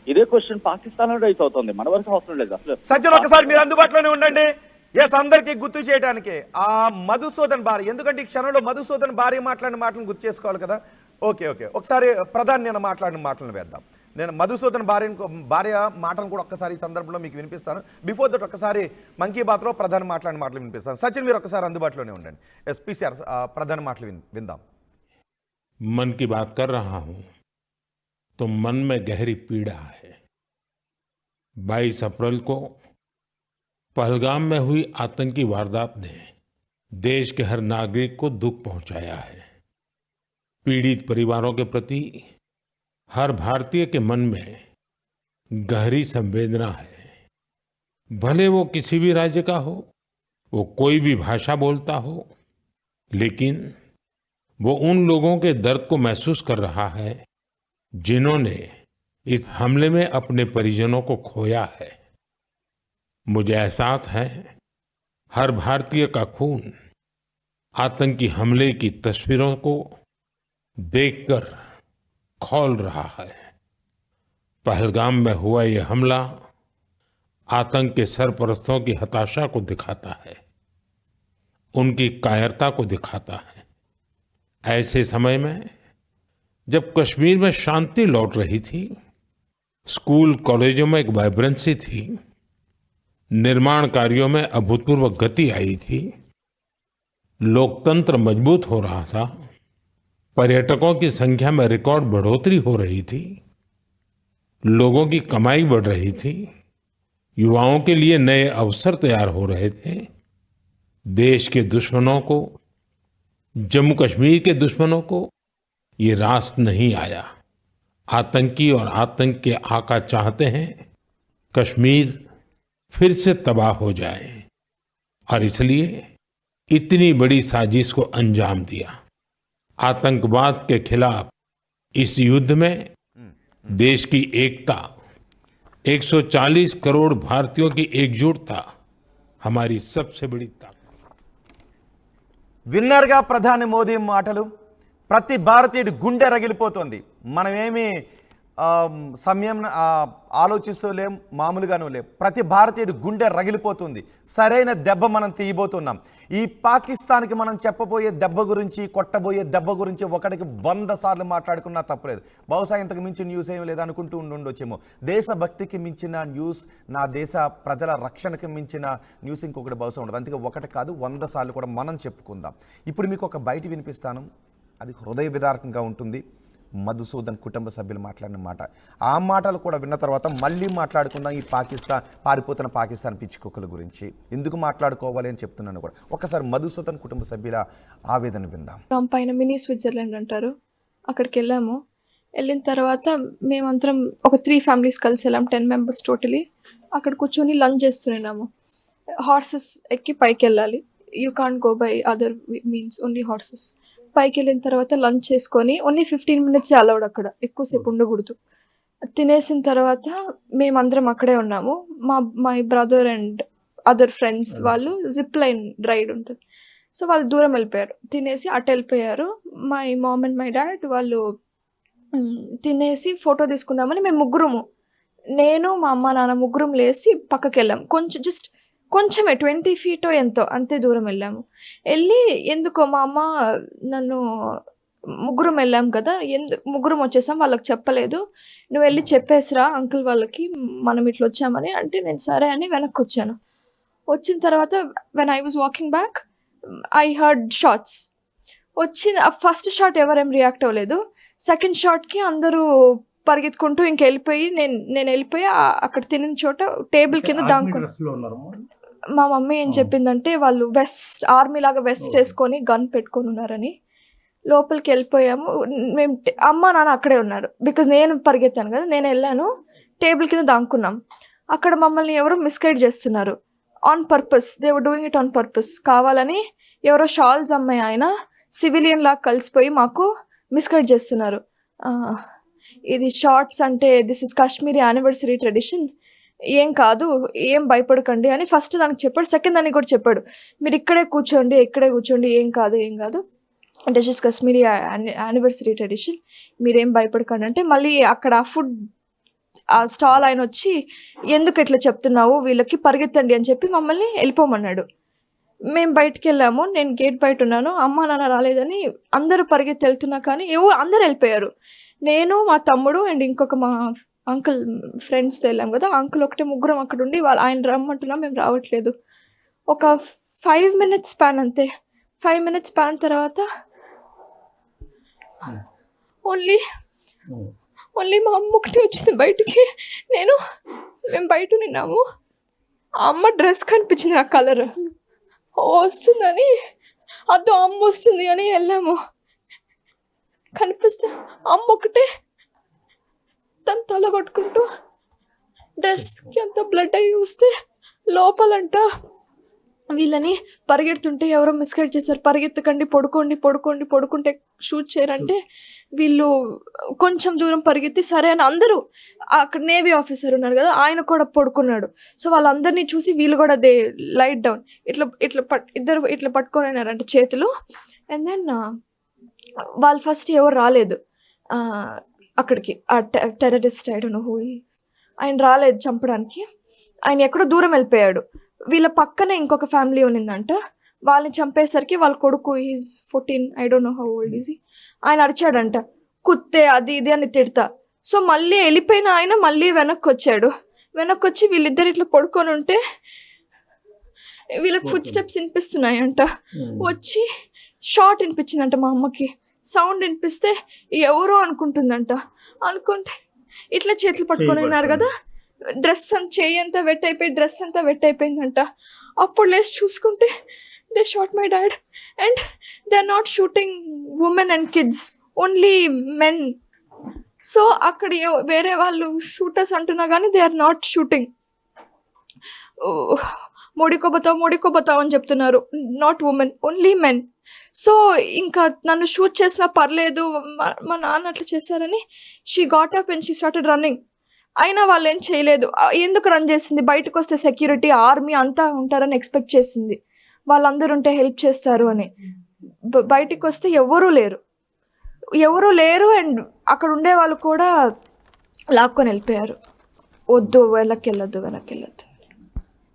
ఇదే క్వశ్చన్ పాకిస్తాన్ లో రైస్ అవుతుంది, మన వరకు అవసరం లేదు అసలు. సజ్జలు ఒకసారి మీరు అందుబాటులోనే ఉండండి. ఎస్, అందరికీ గుర్తు చేయడానికి ఆ మధుసూదన్ భార్య, ఎందుకంటే ఈ క్షణంలో మధుసూదన్ భార్య మాట్లాడిన మాటలను గుర్తు చేసుకోవాలి కదా. ఓకే, ఒకసారి ప్రధాని నేను మాట్లాడిన మాటలను వేద్దాం. నేను మధుసూదన్ భార్య మాటలను కూడా ఒక్కసారి ఈ సందర్భంలో మీకు వినిపిస్తాను. బిఫోర్ దట్ ఒక్కసారి మన్ కీ బాత్లో ప్రధాని మాట్లాడిన మాటలు వినిపిస్తాను. సచిన్ మీరు ఒకసారి అందుబాటులోనే ఉండండి. ఎస్పీసీఆర్ ప్రధాని మాటలు విందాం. मन की बात कर रहा हूं तो मन में गहरी पीड़ा है। 22 अप्रैल को पहलगाम में हुई आतंकी वारदात ने देश के हर नागरिक को दुख पहुंचाया है। पीड़ित परिवारों के प्रति हर भारतीय के मन में गहरी संवेदना है। भले वो किसी भी राज्य का हो, वो कोई भी भाषा बोलता हो, लेकिन वो उन लोगों के दर्द को महसूस कर रहा है जिन्होंने इस हमले में अपने परिजनों को खोया है। मुझे एहसास है हर भारतीय का खून आतंकी हमले की तस्वीरों को देखकर खौल रहा है। पहलगाम में हुआ ये हमला आतंक के सरपरस्तों की हताशा को दिखाता है, उनकी कायरता को दिखाता है। ऐसे समय में जब कश्मीर में शांति लौट रही थी, स्कूल कॉलेजों में एक वाइब्रेंसी थी, निर्माण कार्यों में अभूतपूर्व गति आई थी, लोकतंत्र मजबूत हो रहा था, पर्यटकों की संख्या में रिकॉर्ड बढ़ोतरी हो रही थी, लोगों की कमाई बढ़ रही थी, युवाओं के लिए नए अवसर तैयार हो रहे थे, देश के दुश्मनों को, जम्मू कश्मीर के दुश्मनों को ये रास नहीं आया। आतंकी और आतंक के आका चाहते हैं कश्मीर फिर से तबाह हो जाए, और इसलिए इतनी बड़ी साजिश को अंजाम दिया। आतंकवाद के खिलाफ इस युद्ध में देश की एकता, 140 करोड़ भारतीयों की एकजुटता हमारी सबसे बड़ी ताकत। విన్నర్గా ప్రధాని మోదీ మాటలు ప్రతి భారతీయుడి గుండె రగిలిపోతుంది. మనమేమి సమయం ఆలోచిస్తూలేం, మామూలుగానూ లేం. ప్రతి భారతీయుడి గుండె రగిలిపోతుంది. సరైన దెబ్బ మనం తీయబోతున్నాం. ఈ పాకిస్తాన్కి మనం చెప్పబోయే దెబ్బ గురించి, కొట్టబోయే దెబ్బ గురించి 100 సార్లు మాట్లాడుకున్నా తప్పలేదు. బహుశా ఇంతకు మించిన న్యూస్ ఏం లేదు అనుకుంటూ ఉండొచ్చేమో. దేశభక్తికి మించిన న్యూస్, నా దేశ ప్రజల రక్షణకి మించిన న్యూస్ ఇంకొకటి బహుశా ఉండదు. అందుకే 1 కాదు 100 సార్లు కూడా మనం చెప్పుకుందాం. ఇప్పుడు మీకు ఒక బయట వినిపిస్తాను, అది హృదయ విదారకంగా ఉంటుంది. మధుసూదన్ కుటుంబ సభ్యులు మాట్లాడిన మాట. ఆ మాటలు కూడా విన్న తర్వాత మళ్ళీ మాట్లాడుకుందాం ఈ పారిపోతున్న పాకిస్తాన్ పిచ్చి కుక్కల గురించి. ఎందుకు మాట్లాడుకోవాలి అని చెప్తున్నాను కూడా. ఒకసారి మధుసూదన్ కుటుంబ సభ్యుల ఆవేదన విందాం. పైన మినీ స్విట్జర్లాండ్ అంటారు, అక్కడికి వెళ్ళాము. వెళ్ళిన తర్వాత మేమందరం ఒక 3 ఫ్యామిలీస్ కలిసి వెళ్ళాం, 10 మెంబర్స్ టోటలీ. అక్కడ కూర్చొని లంచ్ చేస్తున్నాము. హార్సెస్ ఎక్కి పైకి వెళ్ళాలి, you can't go by other means, only horses. పైకి వెళ్ళిన తర్వాత లంచ్ చేసుకొని ఓన్లీ 15 minutes అలౌడ్, అక్కడ ఎక్కువసేపు ఉండకూడదు. తినేసిన తర్వాత మేమందరం అక్కడే ఉన్నాము. My brother and other friends వాళ్ళు జిప్ లైన్ రైడ్ ఉంటుంది, సో వాళ్ళు దూరం వెళ్ళిపోయారు, తినేసి అటు వెళ్ళిపోయారు. My mom and my dad వాళ్ళు తినేసి ఫోటో తీసుకుందామని మేము ముగ్గురము, నేను మా అమ్మ నాన్న ముగ్గురం లేచి పక్కకి వెళ్ళాం. కొంచెమే 20 feet ఎంతో అంతే దూరం వెళ్ళాము. వెళ్ళి ఎందుకో మా అమ్మ నన్ను, ముగ్గురం వెళ్ళాం కదా, ముగ్గురం వచ్చేసాం, వాళ్ళకి చెప్పలేదు, నువ్వు వెళ్ళి చెప్పేసిరా అంకుల్ వాళ్ళకి మనం ఇట్లా వచ్చామని అంటే, నేను సరే అని వెనక్కి వచ్చాను. వచ్చిన తర్వాత when I was walking back I heard shots. First shot ఎవరేం రియాక్ట్ అవ్వలేదు. సెకండ్ షాట్కి అందరూ పరిగెత్తుకుంటూ వెళ్ళిపోయి నేను వెళ్ళిపోయి అక్కడ తినిన చోట టేబుల్ కింద దాంకున్నాను. మా మమ్మీ ఏం చెప్పిందంటే వాళ్ళు ఆర్మీ లాగా వెస్ట్ వేసుకొని గన్ పెట్టుకొని ఉన్నారని. లోపలికి వెళ్ళిపోయాము మేము, అమ్మ నాన్న అక్కడే ఉన్నారు, బికాజ్ నేను పరిగెత్తాను కదా, నేను వెళ్ళాను. టేబుల్ కింద దాంకున్నాం. అక్కడ మమ్మల్ని ఎవరో మిస్గైడ్ చేస్తున్నారు, on purpose, they were doing it on purpose. కావాలని ఎవరో షాల్స్ అమ్మాయి ఆయన సివిలియన్ లాగా కలిసిపోయి మాకు మిస్గైడ్ చేస్తున్నారు. ఇది షార్ట్స్ అంటే this is Kashmiri anniversary tradition, ఏం కాదు, ఏం భయపడకండి అని ఫస్ట్ దానికి చెప్పాడు. సెకండ్ దానికి కూడా చెప్పాడు, మీరు ఇక్కడే కూర్చోండి, ఏం కాదు this is Kashmiri anniversary tradition, మీరేం భయపడకండి అంటే, మళ్ళీ అక్కడ ఆ స్టాల్ ఆయన వచ్చి ఎందుకు ఇట్లా చెప్తున్నావు వీళ్ళకి, పరిగెత్తండి అని చెప్పి మమ్మల్ని వెళ్ళిపోమన్నాడు. మేము బయటికి వెళ్ళాము, నేను గేట్ బయట ఉన్నాను, అమ్మ నాన్న రాలేదని అందరూ పరిగెత్తి వెళ్తున్నా కానీ అందరూ వెళ్ళిపోయారు. నేను మా తమ్ముడు అండ్ ఇంకొక మా అంకుల్ ఫ్రెండ్స్తో వెళ్ళాం కదా, అంకుల్ ఒకటే ముగ్గురం అక్కడ ఉండి ఆయన రమ్మంటున్నాం, మేము రావట్లేదు. ఒక 5 minutes స్పాన్ అంతే. 5 minutes స్పాన్ తర్వాత ఓన్లీ మా అమ్మ ఒకటి వచ్చింది బయటికి. మేము బయట నిన్నాము, ఆ అమ్మ డ్రెస్ కనిపించింది, నా కలర్ వస్తుందని, అదో అమ్మ వస్తుంది అని వెళ్ళాము. కనిపిస్తే అమ్మ ఒకటే తను తల కొట్టుకుంటూ డ్రెస్కి అంత బ్లడ్ అయ్యి వస్తే లోపలంట వీళ్ళని పరిగెడుతుంటే ఎవరో మిస్గైడ్ చేశారు, పరిగెత్తకండి, పడుకుంటే షూట్ చేయరంటే వీళ్ళు కొంచెం దూరం పరిగెత్తి సరే అని అందరూ, అక్కడ నేవీ ఆఫీసర్ ఉన్నారు కదా ఆయన కూడా పడుకున్నాడు. సో వాళ్ళందరినీ చూసి వీళ్ళు కూడా దే లైట్ డౌన్, ఇద్దరు ఇట్లా పట్టుకొని చేతులు. అండ్ దెన్ వాళ్ళు ఫస్ట్ ఎవరు రాలేదు అక్కడికి, ఆ terrorist I don't know who is, ఆయన రాలేదు చంపడానికి, ఆయన ఎక్కడో దూరం వెళ్ళిపోయాడు. వీళ్ళ పక్కనే ఇంకొక ఫ్యామిలీ ఉన్నిందంట, వాళ్ళని చంపేసరికి వాళ్ళ కొడుకు is 14, I don't know how old is, ఆయన అరిచాడంట కుత్తే అది ఇది అని తిడతా. సో మళ్ళీ వెళ్ళిపోయిన ఆయన మళ్ళీ వెనక్కి వచ్చి వీళ్ళిద్దరు ఇట్లా పడుకొని ఉంటే వీళ్ళకి ఫుడ్ స్టెప్స్ వినిపిస్తున్నాయంట. వచ్చి షార్ట్ వినిపించిందంట మా అమ్మకి, సౌండ్ వినిపిస్తే ఎవరో అనుకుంటే ఇట్లా చేతులు పట్టుకొని ఉన్నారు కదా, డ్రెస్ చెయ్యి అంతా వెట్ అయిపోయి డ్రెస్ అంతా వెట్ అయిపోయిందంట. అప్పుడు లేచి చూసుకుంటే they shot my dad and they are not shooting women and kids, only men. So అక్కడ వేరే వాళ్ళు షూటర్స్ అంటున్నా కానీ దే ఆర్ నాట్ షూటింగ్. మోడీకోబతావు అని చెప్తున్నారు, not women, only men. So ఇంకా నన్ను షూట్ చేసినా పర్లేదు, మా నాన్న అట్లా చేశారని she got up and she started running. అయినా వాళ్ళు ఏం చేయలేదు. ఎందుకు రన్ చేసింది, బయటకు వస్తే సెక్యూరిటీ ఆర్మీ అంతా ఉంటారని ఎక్స్పెక్ట్ చేసింది, వాళ్ళందరూ ఉంటే హెల్ప్ చేస్తారు అని. బయటికి వస్తే ఎవరూ లేరు అండ్ అక్కడ ఉండే వాళ్ళు కూడా లాక్కొని వెళ్ళిపోయారు, వద్దు వెనక్కి వెళ్ళొద్దు.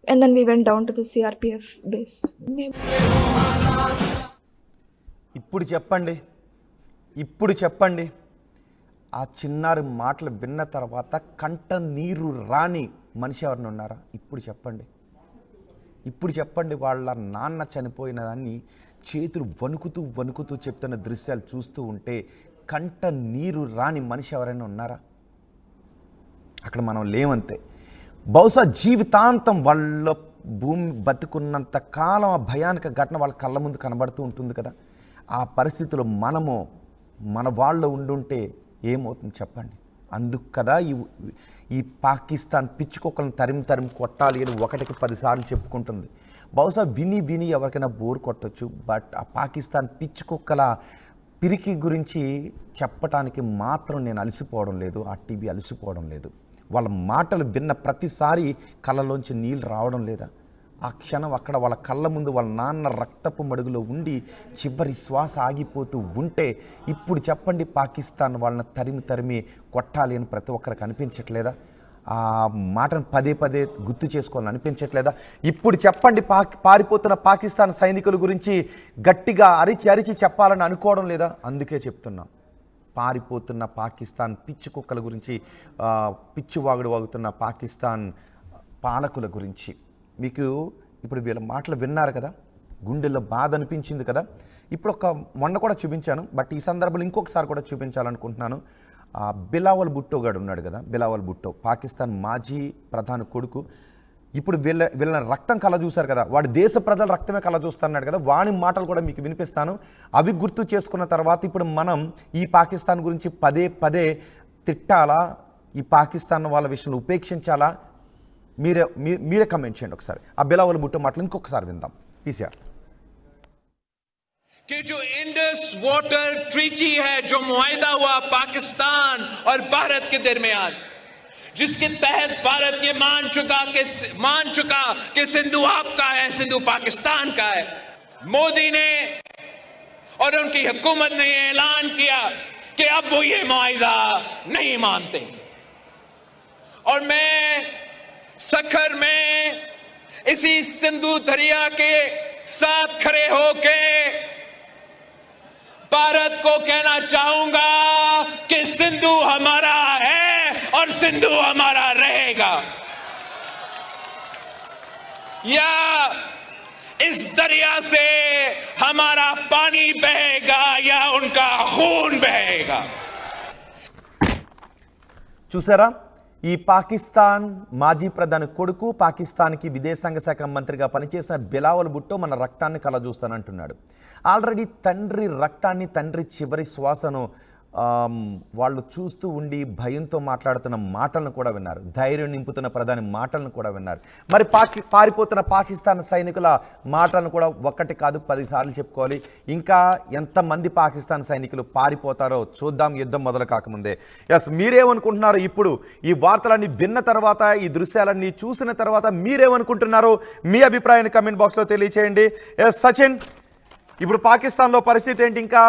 And then we went down to the CRPF base. ఇప్పుడు చెప్పండి ఆ చిన్నారి మాటలు విన్న తర్వాత కంట నీరు రాని మనిషి ఎవరిని ఉన్నారా? ఇప్పుడు చెప్పండి వాళ్ళ నాన్న చనిపోయిన దాన్ని చేతులు వణుకుతూ చెప్తున్న దృశ్యాలు చూస్తూ ఉంటే కంట నీరు రాని మనిషి ఎవరైనా ఉన్నారా? అక్కడ మనం లేవంతే. బహుశా జీవితాంతం వాళ్ళ భూమి బతుకున్నంత కాలం ఆ భయానక ఘటన వాళ్ళ కళ్ళ ముందు కనబడుతూ ఉంటుంది కదా. ఆ పరిస్థితిలో మనము మన వాళ్ళు ఉండుంటే ఏమవుతుంది చెప్పండి. అందుకు కదా ఈ పాకిస్తాన్ పిచ్చుకొక్కలను తరిమి కొట్టాలి అని 1కి 10 సార్లు చెప్పుకుంటుంది. బహుశా విని ఎవరికైనా బోర్ కొట్టచ్చు. బట్ ఆ పాకిస్తాన్ పిచ్చుకొక్కల పిరికి గురించి చెప్పటానికి మాత్రం నేను అలసిపోవడం లేదు, ఆ టీవీ అలసిపోవడం లేదు. వాళ్ళ మాటలు విన్న ప్రతిసారి కళ్ళలోంచి నీళ్ళు రావడం లేదా? ఆ క్షణం అక్కడ వాళ్ళ కళ్ళ ముందు వాళ్ళ నాన్న రక్తపు మడుగులో ఉండి చివరి శ్వాస ఆగిపోతూ ఉంటే ఇప్పుడు చెప్పండి, పాకిస్తాన్ వాళ్ళని తరిమి కొట్టాలి అని ప్రతి ఒక్కరికి అనిపించట్లేదా? ఆ మాటను పదే గుర్తు చేసుకోవాలని అనిపించట్లేదా? ఇప్పుడు చెప్పండి, పారిపోతున్న పాకిస్తాన్ సైనికుల గురించి గట్టిగా అరిచి చెప్పాలని అనుకోవడం లేదా? అందుకే చెప్తున్నాం, పారిపోతున్న పాకిస్తాన్ పిచ్చి కుక్కల గురించి, పిచ్చివాగుడు వాగుతున్న పాకిస్తాన్ పాలకుల గురించి. మీకు ఇప్పుడు వీళ్ళ మాటలు విన్నారు కదా, గుండెల్లో బాధ అనిపించింది కదా. ఇప్పుడు మొన్న కూడా చూపించాను, బట్ ఈ సందర్భంలో ఇంకొకసారి కూడా చూపించాలనుకుంటున్నాను. బిలావల్ భుట్టో గాడు ఉన్నాడు కదా, బిలావల్ భుట్టో పాకిస్తాన్ మాజీ ప్రధాని కొడుకు. ఇప్పుడు వీళ్ళ రక్తం కళ చూశారు కదా, వాడు దేశ ప్రజల రక్తమే కళ చూస్తున్నాడు కదా, వాని మాటలు కూడా మీకు వినిపిస్తాను. అవి గుర్తు చేసుకున్న తర్వాత ఇప్పుడు మనం ఈ పాకిస్తాన్ గురించి పదే తిట్టాలా, ఈ పాకిస్తాన్ వాళ్ళ విషయంలో ఉపేక్షించాలా? మీరే కమెంట్ చేయండి ఒకసారి. ఆ బిలావల్ భుట్టో మాటలు ఇంకొకసారి విందాం. పీసీఆర్ कि जो इंडस वाटर ट्रीटी है, जो मुआहिदा हुआ पाकिस्तान और भारत के दरमियान, जिसके तहत भारत ये मान चुका कि सिंधु आपका है, सिंधु पाकिस्तान का है। मोदी ने और उनकी हुकूमत ने ऐलान किया कि अब वो ये मुआहिदा नहीं मानते। और मैं सखर में इसी सिंधु दरिया के साथ खड़े होके भारत को कहना चाहूंगा कि सिंधु हमारा है और सिंधु हमारा रहेगा। या इस दरिया से हमारा पानी बहेगा या उनका खून बहेगा। చూసారా, ఈ పాకిస్తాన్ మాజీ ప్రధాని కొడుకు, పాకిస్తాన్కి విదేశాంగ శాఖ మంత్రిగా పనిచేసిన బిలావల్ భుట్టో మన రక్తాన్ని కలజూస్తానంటున్నాడు. ఆల్రెడీ తండ్రి రక్తాన్ని, తండ్రి చివరి శ్వాసను వాళ్ళు చూస్తూ ఉండి భయంతో మాట్లాడుతున్న మాటలను కూడా విన్నారు, ధైర్యం నింపుతున్న ప్రధాని మాటలను కూడా విన్నారు. మరి పారిపోతున్న పాకిస్తాన్ సైనికుల మాటలను కూడా 1 కాదు 10 సార్లు చెప్పుకోవాలి. ఇంకా ఎంతమంది పాకిస్తాన్ సైనికులు పారిపోతారో చూద్దాం, యుద్ధం మొదలు కాకముందే. మీరేమనుకుంటున్నారు? ఇప్పుడు ఈ వార్తలన్నీ విన్న తర్వాత, ఈ దృశ్యాలన్నీ చూసిన తర్వాత మీరేమనుకుంటున్నారు? మీ అభిప్రాయాన్ని కమెంట్ బాక్స్లో తెలియచేయండి. సచిన్, ఇప్పుడు పాకిస్తాన్లో పరిస్థితి ఏంటి? ఇంకా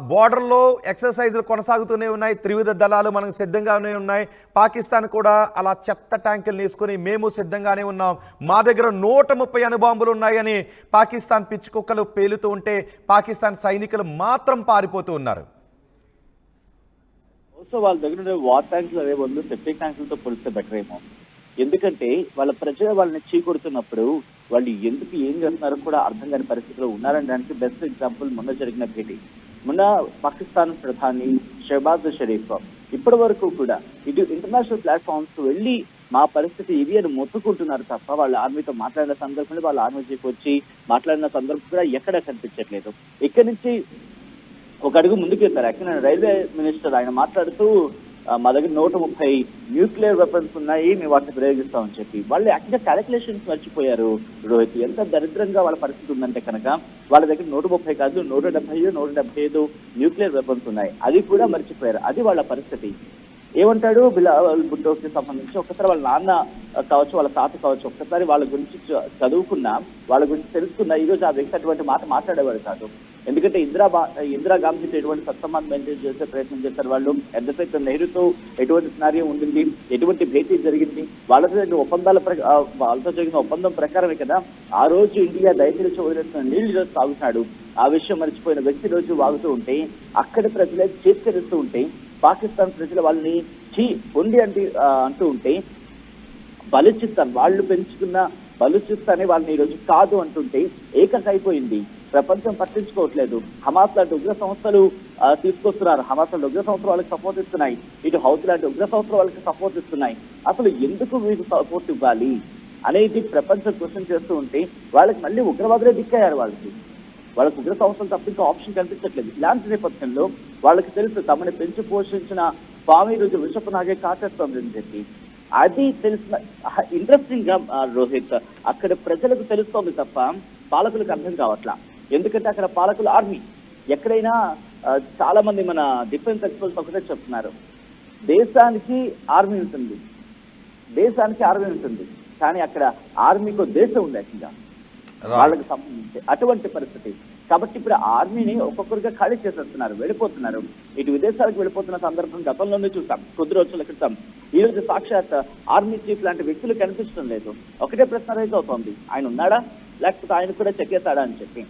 బోర్డర్లో ఎక్సర్సైజులు కొనసాగుతూనే ఉన్నాయి, త్రివిధ దళాలు మనకు సిద్ధంగానే ఉన్నాయి. పాకిస్తాన్ కూడా అలా చెత్త ట్యాంకులు వేసుకొని మేము సిద్ధంగానే ఉన్నాం, మా దగ్గర 130 అణుబాంబులు ఉన్నాయని పాకిస్తాన్ పిచ్చి కుక్కలు పేలుతూ ఉంటే పాకిస్తాన్ సైనికులు మాత్రం పారిపోతూ ఉన్నారు. వాళ్ళ దగ్గర వార్ ట్యాంకులు అవే బదులు సెప్టిక్ ట్యాంకులతో పోలిస్తే బెటర్ ఏమో. ఎందుకంటే వాళ్ళ ప్రజలు వాళ్ళని చీకొడుతున్నప్పుడు వాళ్ళు ఎందుకు ఏం చేస్తున్నారో కూడా అర్థం కాని పరిస్థితిలో ఉన్నారనడానికి బెస్ట్ ఎగ్జాంపుల్ మొన్న జరిగిన భేటీ. మొన్న పాకిస్తాన్ ప్రధాని షహబాజ్ షరీఫ్ ఇప్పటి వరకు కూడా ఇటు ఇంటర్నేషనల్ ప్లాట్ఫామ్స్ వెళ్ళి మా పరిస్థితి ఇది అని మొత్తుకుంటున్నారు తప్ప వాళ్ళ ఆర్మీతో మాట్లాడిన సందర్భంలో వాళ్ళ ఆర్మీ చీఫ్ వచ్చి మాట్లాడిన సందర్భం కూడా ఎక్కడా కనిపించట్లేదు. ఇక్కడి నుంచి ఒక అడుగు ముందుకు వెళ్తారు. యాక్చువల్లీ రైల్వే మినిస్టర్ ఆయన మాట్లాడుతూ మా దగ్గర 130 న్యూక్లియర్ వెపన్స్ ఉన్నాయి, మేము వాటిని ప్రయోగిస్తామని చెప్పి వాళ్ళు యాక్చువల్గా క్యాలిక్యులేషన్స్ మర్చిపోయారు రోహిత్. ఎంత దరిద్రంగా వాళ్ళ పరిస్థితి ఉందంటే కనుక వాళ్ళ దగ్గర 130 కాదు 170, 175 న్యూక్లియర్ వెపన్స్ ఉన్నాయి, అది కూడా మర్చిపోయారు. అది వాళ్ళ పరిస్థితి. ఏమంటాడు బిలావల్ భుట్టోకి సంబంధించి ఒక్కసారి వాళ్ళ నాన్న కావచ్చు, వాళ్ళ తాత కావచ్చు, ఒక్కసారి వాళ్ళ గురించి చదువుకున్నా, వాళ్ళ గురించి తెలుసుకున్నా ఈరోజు ఆ వ్యక్తి అటువంటి మాట మాట్లాడేవాడు కాదు. ఎందుకంటే ఇందిరాగాంధీతో ఎటువంటి సత్సంబంధం మెయింటైన్ చేసే ప్రయత్నం చేశారు వాళ్ళు. ఎంతసేపు నెహ్రూతో ఎటువంటి స్నార్యం ఉండింది, ఎటువంటి భేటీ జరిగింది, వాళ్ళతో జరిగిన ఒప్పందం ప్రకారమే కదా ఆ రోజు ఇండియా దయచేసి వదిలేస్తున్న నీళ్ళు ఈరోజు తాగుతున్నాడు. ఆ విషయం మర్చిపోయిన వ్యక్తి రోజు వాగుతూ ఉంటే, అక్కడి ప్రజలే చేస్తూ ఉంటే, పాకిస్తాన్ ప్రజలు వాళ్ళని పొండి అంటూ ఉంటే, బలూచిస్తాన్ వాళ్ళు పెంచుకున్న బలూచిస్తానే వాళ్ళని ఈ రోజు కాదు అంటుంటే ఏకకైపోయింది. ప్రపంచం పట్టించుకోవట్లేదు. హమాస్ లాంటి ఉగ్ర సంస్థలు తీసుకొస్తున్నారు. హమాస్ లాంటి ఉగ్ర సంస్థలు వాళ్ళకి సపోర్ట్ ఇస్తున్నాయి. ఇటు హౌత్ లాంటి ఉగ్ర సంస్థలు వాళ్ళకి సపోర్ట్ ఇస్తున్నాయి. అసలు ఎందుకు వీరికి సపోర్ట్ ఇవ్వాలి అనేది ప్రపంచం క్వశ్చన్ చేస్తూ ఉంటే వాళ్ళకి మళ్ళీ ఉగ్రవాదులే దిక్కయ్యారు. వాళ్ళకి ఉగ్ర సంస్థలు తప్ప ఇంకా ఆప్షన్ కనిపించట్లేదు. ఇలాంటి నేపథ్యంలో వాళ్ళకి తెలుసు తమని పెంచి పోషించిన స్వామి రోజు విషపు నాగే కాచేస్తోంది అని చెప్పి. అది తెలిసిన ఇంట్రెస్టింగ్ గా రోహిత్, అక్కడ ప్రజలకు తెలుస్తోంది తప్ప పాలకులకు అర్థం కావట్లా. ఎందుకంటే అక్కడ పాలకులు ఆర్మీ. ఎక్కడైనా చాలా మంది మన డిఫెన్స్ ఎక్స్పర్ట్స్ ఒకటే చెప్తున్నారు, దేశానికి ఆర్మీ ఉంటుంది, కానీ అక్కడ ఆర్మీకి దేశం ఉంది యాక్చువల్గా వాళ్ళకి సంబంధించి అటువంటి పరిస్థితి. కాబట్టి ఇప్పుడు ఆర్మీని ఒక్కొక్కరిగా ఖాళీ చేసేస్తున్నారు, వెళ్ళిపోతున్నారు. ఇటు విదేశాలకు వెళ్ళిపోతున్న సందర్భం గతంలోనే చూసాం, కొద్ది రోజుల క్రితం. ఈ రోజు సాక్షాత్ ఆర్మీ చీఫ్ లాంటి వ్యక్తులు కనిపించడం లేదు. ఒకటే ప్రశ్న రైజ్ అవుతోంది, ఆయన ఉన్నాడా లేకపోతే ఆయన కూడా చెక్కేస్తాడా అని చెప్పి.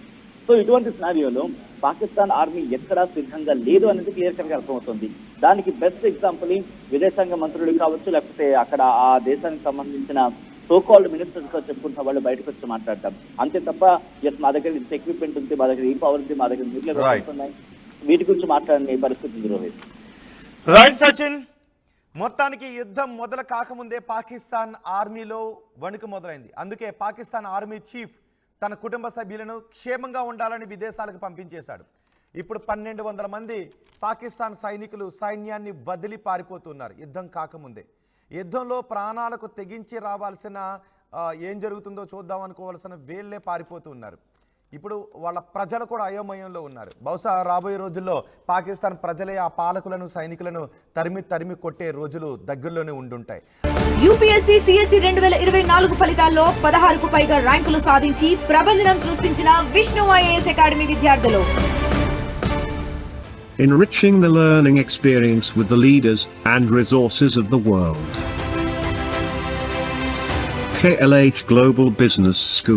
సో ఇటువంటి సినారియోలో పాకిస్తాన్ ఆర్మీ ఎక్కడా సిద్ధంగా లేదు అనేది క్లియర్ కట్గా అర్థమవుతుంది. దానికి బెస్ట్ ఎగ్జాంపుల్ విదేశాంగ మంత్రులు కావచ్చు, లేకపోతే అక్కడ ఆ దేశానికి సంబంధించిన సోకాల్డ్ మినిస్టర్స్ తో చెప్పుకుంటున్న వాళ్ళు బయటకు వచ్చి మాట్లాడతాం. అంతే తప్ప మా దగ్గర ఇంత ఎక్విప్మెంట్ ఉంది, మా దగ్గర ఈ పవర్ ఉంది, మా దగ్గర న్యూక్లియర్ వెపన్స్ ఉన్నాయి, వీటి గురించి మాట్లాడే పరిస్థితి ఉంది రోహిత్. రైట్ సచిన్, మొత్తానికి యుద్ధం మొదలు కాకముందే పాకిస్తాన్ ఆర్మీలో వణుకు మొదలైంది. అందుకే పాకిస్తాన్ ఆర్మీ చీఫ్ తన కుటుంబ సభ్యులను క్షేమంగా ఉండాలని విదేశాలకు పంపించేశాడు. ఇప్పుడు 1200 మంది పాకిస్తాన్ సైనికులు సైన్యాన్ని వదిలి పారిపోతున్నారు యుద్ధం కాకముందే. యుద్ధంలో ప్రాణాలకు తెగించి రావాల్సిన ఏం జరుగుతుందో చూద్దాం అనుకోవాల్సిన వేళ్లే పారిపోతున్నారు. ఇప్పుడు వాళ్ళ ప్రజలు కూడా అయోమయంలో ఉన్నారు. బహుశా రాబోయే రోజుల్లో పాకిస్తాన్ ప్రజలే ఆ పాలకులను సైనికులను తరిమి కొట్టే రోజులు దగ్గరలోనే ఉండుంటాయి. యూపీఎస్సీ సిఎస్సి 2024 ఫలితాల్లో 16కు పైగా ర్యాంకులు సాధించి ప్రభంజనం సృష్టించిన విష్ణు ఐఏఎస్ అకాడమీ విద్యార్థులు. Enriching the learning experience with the leaders and resources of the world. KLH Global Business School.